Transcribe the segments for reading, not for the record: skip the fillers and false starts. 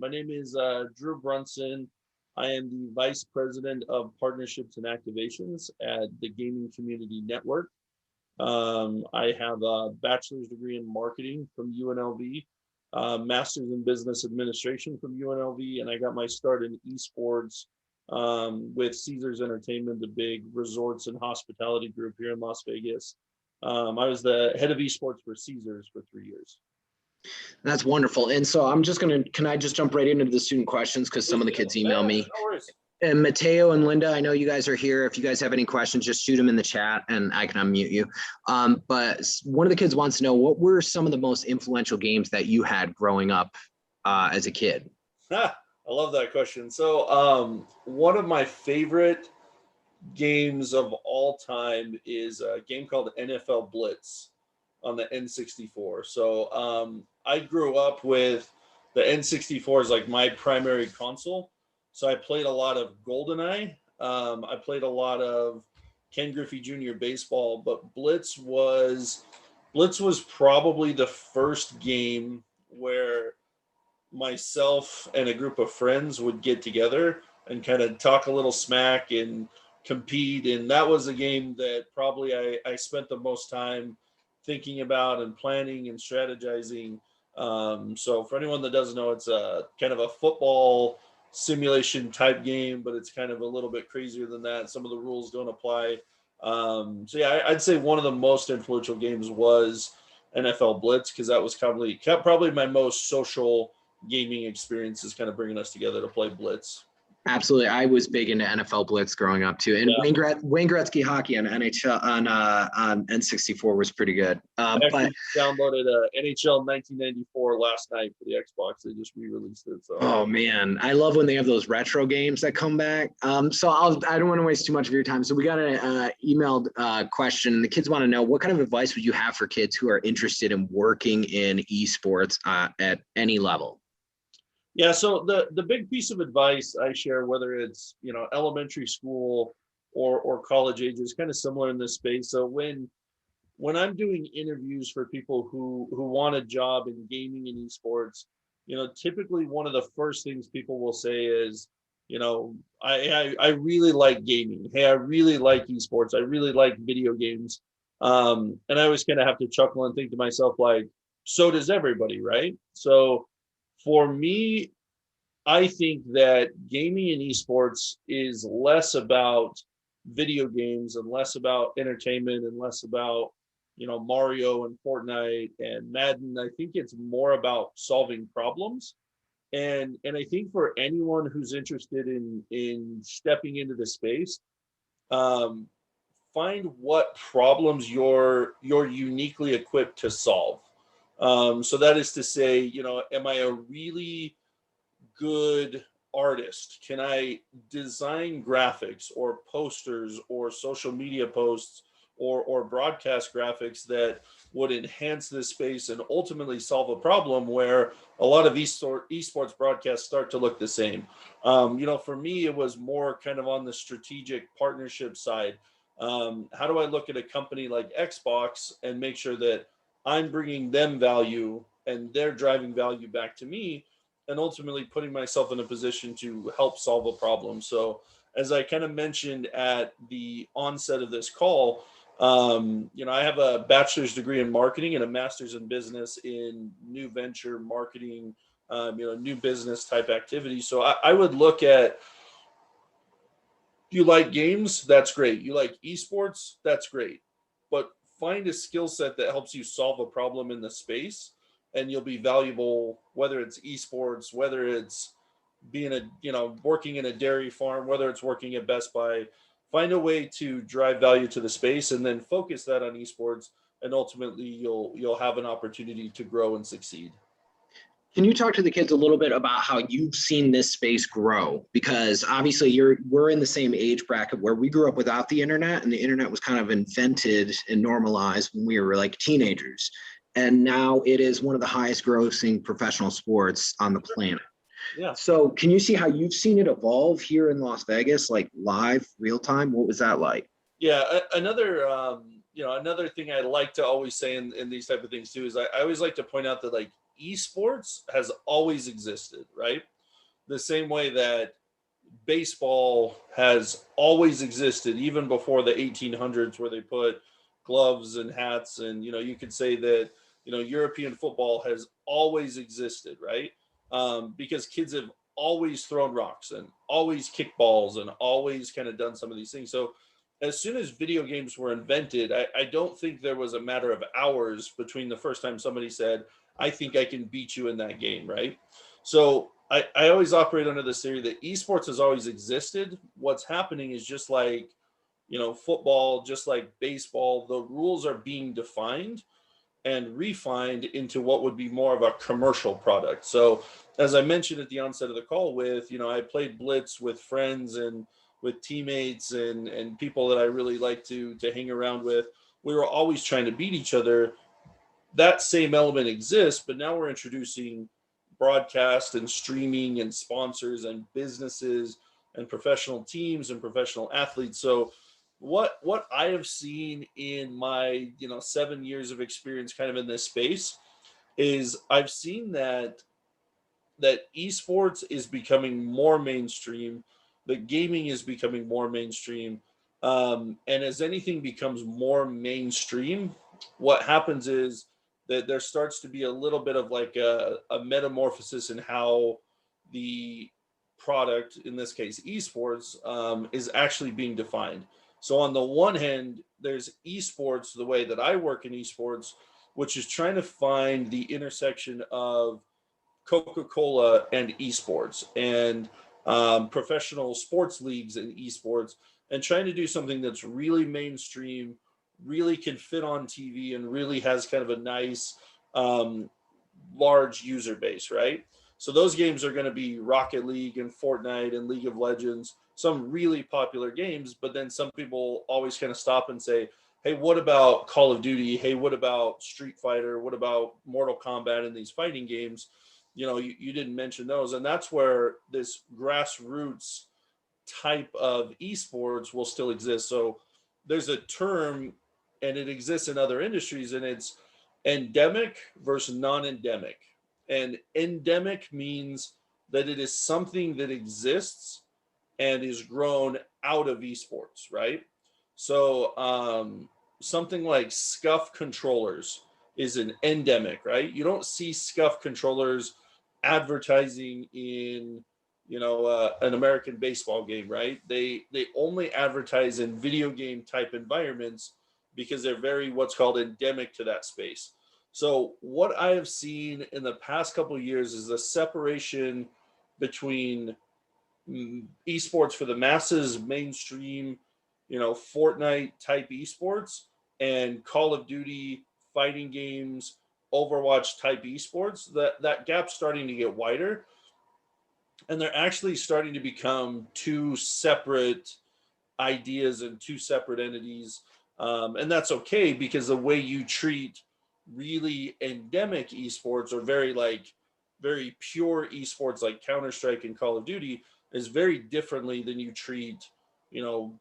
My name is Drew Brunson. I am the Vice President of Partnerships and Activations at the Gaming Community Network. I have a bachelor's degree in marketing from UNLV, master's in business administration from UNLV, and I got my start in esports with Caesars Entertainment, the big resorts and hospitality group here in Las Vegas. I was the head of esports for Caesars for 3 years. That's wonderful. And so I'm just going to, can I just jump right into the student questions? Because some of the kids email me. No worries. And Mateo and Linda, I know you guys are here. If you guys have any questions, just shoot them in the chat and I can unmute you. But one of the kids wants to know, what were some of the most influential games that you had growing up as a kid? I love that question. So one of my favorite games of all time is a game called NFL Blitz on the N64. So I grew up with the N64 as like my primary console. So I played a lot of GoldenEye. I played a lot of Ken Griffey Jr. baseball, but Blitz was probably the first game where myself and a group of friends would get together and kind of talk a little smack and compete. And that was a game that probably I spent the most time thinking about and planning and strategizing. So for anyone that doesn't know, it's a kind of a football simulation type game, but it's kind of a little bit crazier than that. Some of the rules don't apply. So yeah, I'd say one of the most influential games was NFL Blitz, because that was probably my most social gaming experience, is kind of bringing us together to play Blitz. Absolutely. I was big into NFL Blitz growing up too. And yeah. Wayne Gretzky hockey on NHL on N64 was pretty good. I actually downloaded NHL 1994 last night for the Xbox. They just re-released it. So. Oh man, I love when they have those retro games that come back. So I don't want to waste too much of your time. So we got an emailed question. The kids want to know, what kind of advice would you have for kids who are interested in working in esports at any level? Yeah, so the big piece of advice I share, whether it's elementary school or college age, is kind of similar in this space. So when I'm doing interviews for people who want a job in gaming and esports, typically one of the first things people will say is, I really like gaming. Hey, I really like esports. I really like video games. And I always kind of have to chuckle and think to myself, like, so does everybody, right? So for me, I think that gaming and esports is less about video games and less about entertainment and less about, Mario and Fortnite and Madden. I think it's more about solving problems. And I think for anyone who's interested in stepping into the space, find what problems you're uniquely equipped to solve. So that is to say, am I a really good artist? Can I design graphics or posters or social media posts or broadcast graphics that would enhance this space and ultimately solve a problem where a lot of esports broadcasts start to look the same? For me, it was more kind of on the strategic partnership side. How do I look at a company like Xbox and make sure that I'm bringing them value and they're driving value back to me, and ultimately putting myself in a position to help solve a problem? So as I kind of mentioned at the onset of this call, I have a bachelor's degree in marketing and a master's in business in new venture marketing, new business type activities. So I would look at, you like games? That's great. You like esports? That's great. But find a skill set that helps you solve a problem in the space, and you'll be valuable, whether it's esports, whether it's being working in a dairy farm, whether it's working at Best Buy. Find a way to drive value to the space and then focus that on esports, and ultimately you'll have an opportunity to grow and succeed. Can you talk to the kids a little bit about how you've seen this space grow? Because obviously we're in the same age bracket where we grew up without the internet, and the internet was kind of invented and normalized when we were like teenagers. And now it is one of the highest grossing professional sports on the planet. Yeah. So can you see how you've seen it evolve here in Las Vegas, like live, real time? What was that like? Yeah. Another thing I like to always say in these type of things too is I always like to point out that, like, esports has always existed, right? The same way that baseball has always existed, even before the 1800s, where they put gloves and hats. And, you could say that, European football has always existed, right? Because kids have always thrown rocks and always kicked balls and always kind of done some of these things. So as soon as video games were invented, I don't think there was a matter of hours between the first time somebody said, I think I can beat you in that game, right? So I always operate under this theory that esports has always existed. What's happening is just like, football, just like baseball, the rules are being defined and refined into what would be more of a commercial product. So as I mentioned at the onset of the call with, I played Blitz with friends and with teammates and people that I really like to hang around with. We were always trying to beat each other. That same element exists, but now we're introducing broadcast and streaming and sponsors and businesses and professional teams and professional athletes. So what I have seen in my 7 years of experience kind of in this space is I've seen that esports is becoming more mainstream, that gaming is becoming more mainstream, and as anything becomes more mainstream, what happens is that there starts to be a little bit of like a metamorphosis in how the product, in this case esports, is actually being defined. So on the one hand, there's esports, the way that I work in esports, which is trying to find the intersection of Coca-Cola and esports and professional sports leagues and esports, and trying to do something that's really mainstream, really can fit on TV, and really has kind of a nice um, large user base, right? So those games are going to be Rocket League and Fortnite and League of Legends, some really popular games. But then some people always kind of stop and say, hey, what about Call of Duty? Hey, what about Street Fighter? What about Mortal Kombat and these fighting games? You didn't mention those. And that's where this grassroots type of esports will still exist. So there's a term, and it exists in other industries, and it's endemic versus non-endemic. And endemic means that it is something that exists and is grown out of esports, right? So something like scuff controllers is an endemic, right? You don't see scuff controllers advertising in an American baseball game, right? They only advertise in video game type environments because they're very what's called endemic to that space. So what I have seen in the past couple of years is the separation between esports for the masses, mainstream, Fortnite type esports, and Call of Duty fighting games, Overwatch type esports. That gap's starting to get wider, and they're actually starting to become two separate ideas and two separate entities. And that's okay, because the way you treat really endemic esports, or very pure esports like Counter-Strike and Call of Duty, is very differently than you treat, you know,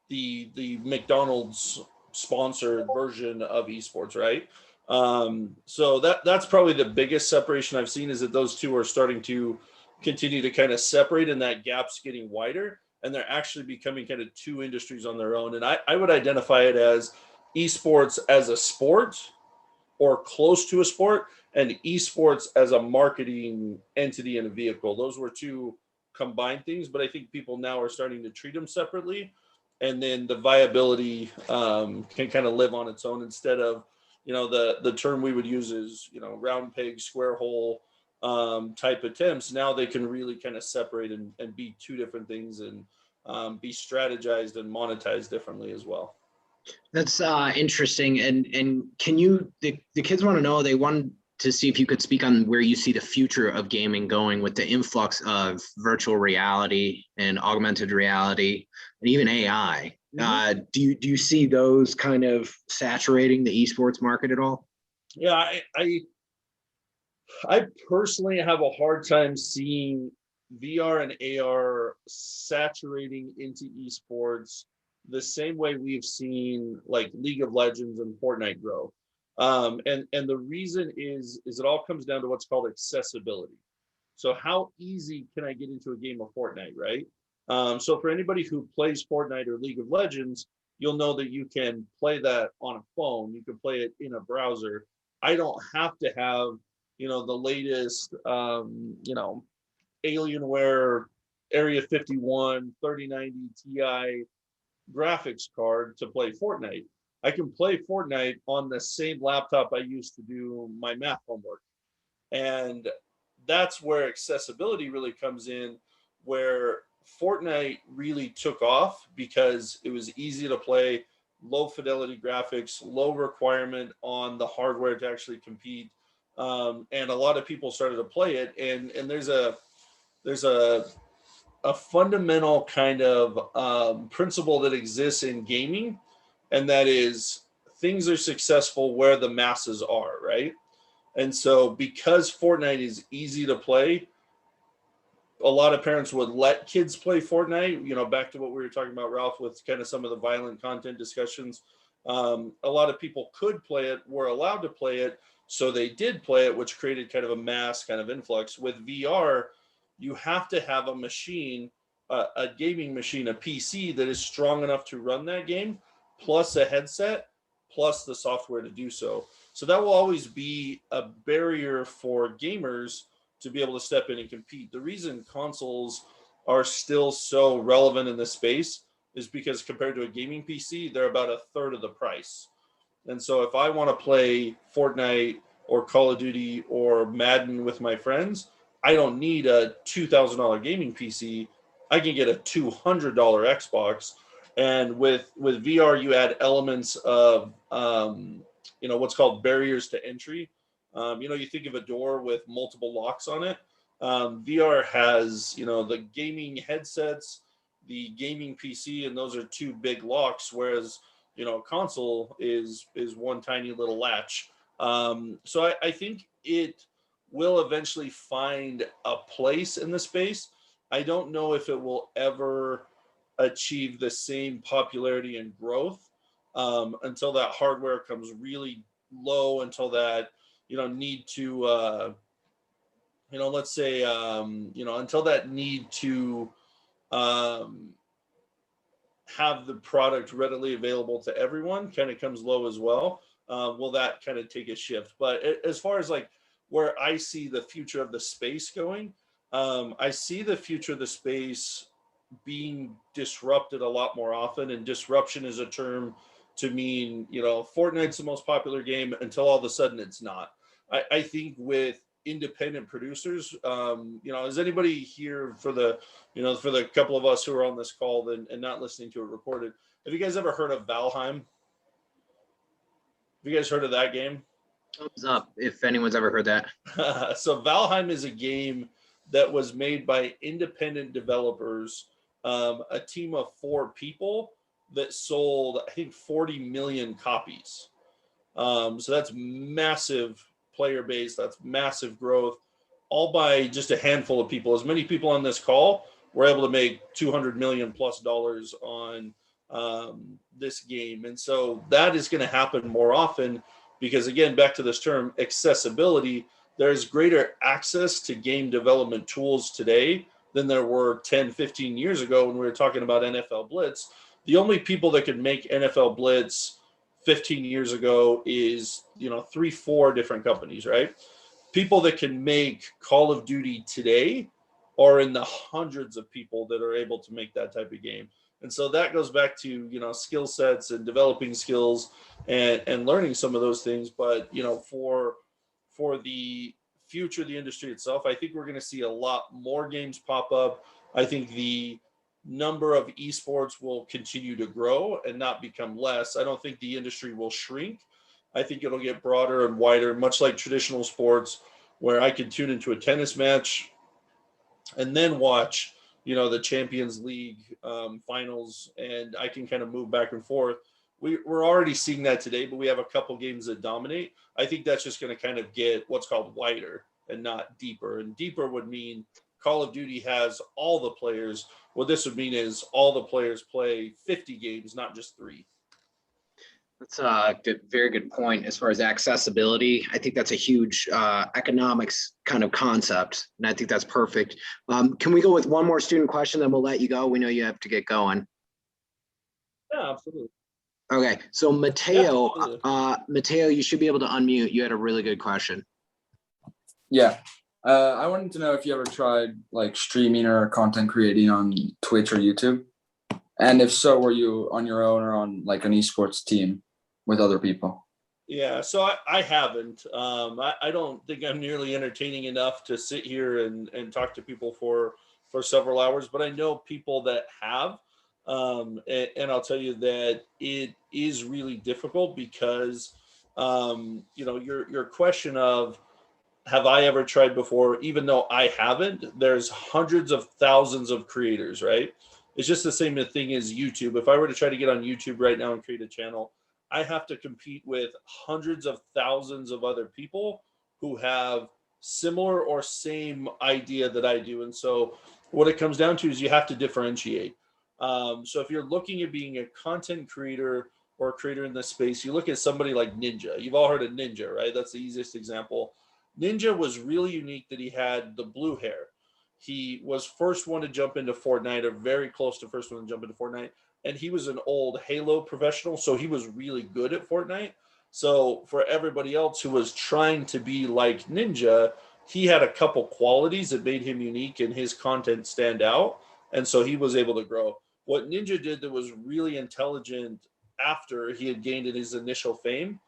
the McDonald's sponsored version of esports, right? So that's probably the biggest separation I've seen, is that those two are starting to continue to kind of separate, and that gap's getting wider, and they're actually becoming kind of two industries on their own. And I would identify it as esports as a sport or close to a sport, and esports as a marketing entity and a vehicle. Those were two combined things, but I think people now are starting to treat them separately. And then the viability can kind of live on its own, instead of, the term we would use is, round peg, square hole type attempts. Now they can really kind of separate and be two different things, and be strategized and monetized differently as well. That's interesting. And can you, the kids want to know, they want to see if you could speak on where you see the future of gaming going with the influx of virtual reality and augmented reality and even AI. Mm-hmm. Do you see those kind of saturating the esports market at all? Yeah, I personally have a hard time seeing VR and AR saturating into esports the same way we've seen like League of Legends and Fortnite grow. And the reason is it all comes down to what's called accessibility. So how easy can I get into a game of Fortnite, right? So for anybody who plays Fortnite or League of Legends, you'll know that you can play that on a phone. You can play it in a browser. I don't have to have, the latest, Alienware Area 51 3090 Ti graphics card to play Fortnite. I can play Fortnite on the same laptop I used to do my math homework. And that's where accessibility really comes in, where Fortnite really took off because it was easy to play, low fidelity graphics, low requirement on the hardware to actually compete. And a lot of people started to play it. And there's a fundamental kind of principle that exists in gaming, and that is things are successful where the masses are, right? And so, because Fortnite is easy to play, a lot of parents would let kids play Fortnite. Back to what we were talking about, Ralph, with kind of some of the violent content discussions. A lot of people could play it, were allowed to play it, so they did play it, which created kind of a mass kind of influx. With VR, you have to have a machine, a gaming machine, a PC that is strong enough to run that game, plus a headset, plus the software to do so. So that will always be a barrier for gamers to be able to step in and compete. The reason consoles are still so relevant in this space is because compared to a gaming PC, they're about a third of the price. And so if I want to play Fortnite or Call of Duty or Madden with my friends, I don't need a $2,000 gaming PC. I can get a $200 Xbox. And with VR, you add elements of what's called barriers to entry. You think of a door with multiple locks on it. VR has the gaming headsets, the gaming PC, and those are two big locks. Whereas console is one tiny little latch. So I think it will eventually find a place in the space. I don't know if it will ever achieve the same popularity and growth until that hardware comes really low, until that need to let's say until that need to um, have the product readily available to everyone kind of comes low as well. Will that kind of take a shift? But as far as like where I see the future of the space going, I see the future of the space being disrupted a lot more often. And disruption is a term to mean, Fortnite's the most popular game until all of a sudden it's not. I think with independent producers, is anybody here for the couple of us who are on this call and not listening to it recorded, have you guys ever heard of Valheim? Have you guys heard of that game? Thumbs up if anyone's ever heard that. So Valheim is a game that was made by independent developers, a team of 4 people that sold, I think, 40 million copies. So that's massive player base. That's massive growth, all by just a handful of people. As many people on this call were able to make $200 million plus on this game. And so that is going to happen more often because, again, back to this term, accessibility, there's greater access to game development tools today than there were 10, 15 years ago when we were talking about NFL Blitz. The only people that could make NFL Blitz 15 years ago is 3-4 different companies, right? People that can make Call of Duty today are in the hundreds of people that are able to make that type of game. And so that goes back to skill sets and developing skills and learning some of those things. But for the future of the industry itself, I think we're going to see a lot more games pop up. I think the number of esports will continue to grow and not become less. I don't think the industry will shrink. I think it'll get broader and wider, much like traditional sports, where I can tune into a tennis match and then watch, the Champions League finals, and I can kind of move back and forth. We're already seeing that today, but we have a couple games that dominate. I think that's just going to kind of get what's called wider and not deeper. And deeper would mean Call of Duty has all the players. What this would mean is all the players play 50 games, not just 3. That's a good, very good point as far as accessibility. I think that's a huge economics kind of concept, and I think that's perfect. Can we go with one more student question, then we'll let you go? We know you have to get going. Yeah, absolutely. Okay, so Yeah, Mateo, absolutely. Mateo, you should be able to unmute. You had a really good question. Yeah. I wanted to know if you ever tried like streaming or content creating on Twitch or YouTube. And if so, were you on your own or on like an esports team with other people? Yeah, so I haven't. I don't think I'm nearly entertaining enough to sit here and talk to people for several hours, but I know people that have. And I'll tell you that it is really difficult because you know, your question of have I ever tried before, even though I haven't, there's hundreds of thousands of creators, right? It's just the same thing as YouTube. If I were to try to get on YouTube right now and create a channel, I have to compete with hundreds of thousands of other people who have similar or same idea that I do. And so what it comes down to is you have to differentiate. So if you're looking at being a content creator or a creator in this space, you look at somebody like Ninja. You've all heard of Ninja, right? That's the easiest example. Ninja was really unique that he had the blue hair. He was first one to jump into Fortnite, or very close to first one to jump into Fortnite. And he was an old Halo professional, so he was really good at Fortnite. So for everybody else who was trying to be like Ninja, he had a couple qualities that made him unique and his content stand out. And so he was able to grow. What Ninja did that was really intelligent after he had gained in his initial fame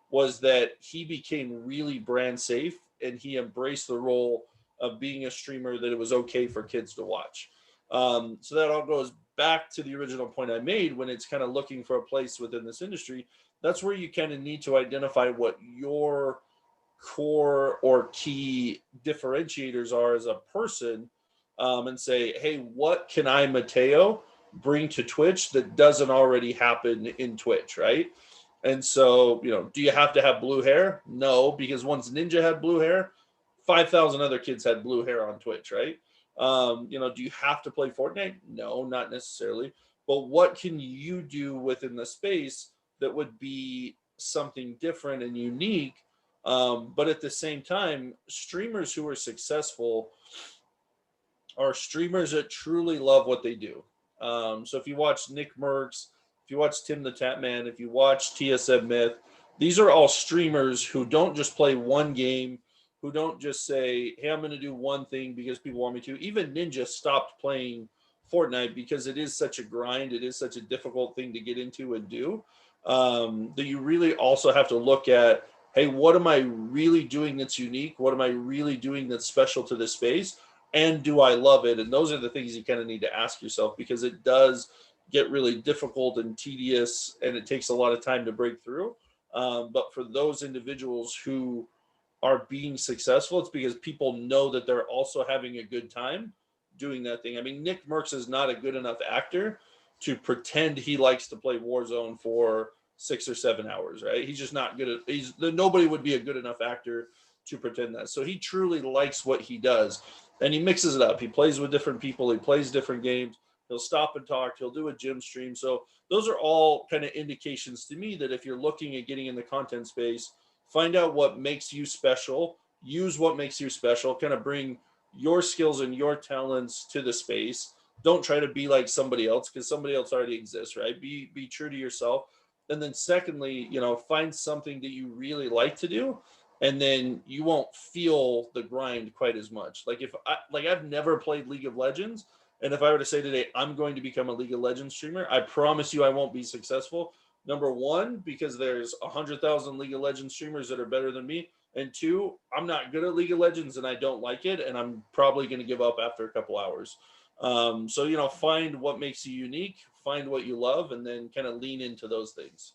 was that he became really brand safe and he embraced the role of being a streamer that it was okay for kids to watch. So that all goes back to the original point I made when it's kind of looking for a place within this industry. That's where you kind of need to identify what your core or key differentiators are as a person, and say, hey, what can I, Mateo, bring to Twitch that doesn't already happen in Twitch, right? And so, you know, do you have to have blue hair? No, because once Ninja had blue hair, 5,000 other kids had blue hair on Twitch, right? You know, do you have to play Fortnite? No, not necessarily. But what can you do within the space that would be something different and unique? But at the same time, streamers who are successful are streamers that truly love what they do. So if you watch Nick Merckx, if you watch Tim the Tatman, if you watch TSM Myth, these are all streamers who don't just play one game, who don't just say, hey, I'm going to do one thing because people want me to. Even Ninja stopped playing Fortnite because it is such a grind. It is such a difficult thing to get into and do, that you really also have to look at, hey, what am I really doing that's unique? What am I really doing that's special to this space? And do I love it? And those are the things you kind of need to ask yourself, because it does get really difficult and tedious and it takes a lot of time to break through. But for those individuals who are being successful, it's because people know that they're also having a good time doing that thing. I mean, Nick Merckx is not a good enough actor to pretend he likes to play Warzone for 6 or 7 hours, right? He's just not good at, nobody would be a good enough actor to pretend that. So he truly likes what he does and he mixes it up. He plays with different people, he plays different games, he'll stop and talk, he'll do a gym stream. So those are all kind of indications to me that if you're looking at getting in the content space, find out what makes you special, use what makes you special, kind of bring your skills and your talents to the space. Don't try to be like somebody else because somebody else already exists, right? Be true to yourself. And then secondly, you know, find something that you really like to do, and then you won't feel the grind quite as much. Like if I like I've never played League of Legends, and if I were to say today I'm going to become a League of Legends streamer, I promise you I won't be successful. Number one, because there's 100,000 League of Legends streamers that are better than me. And two, I'm not good at League of Legends and I don't like it. And I'm probably going to give up after a couple hours. So, you know, find what makes you unique, find what you love, and then kind of lean into those things.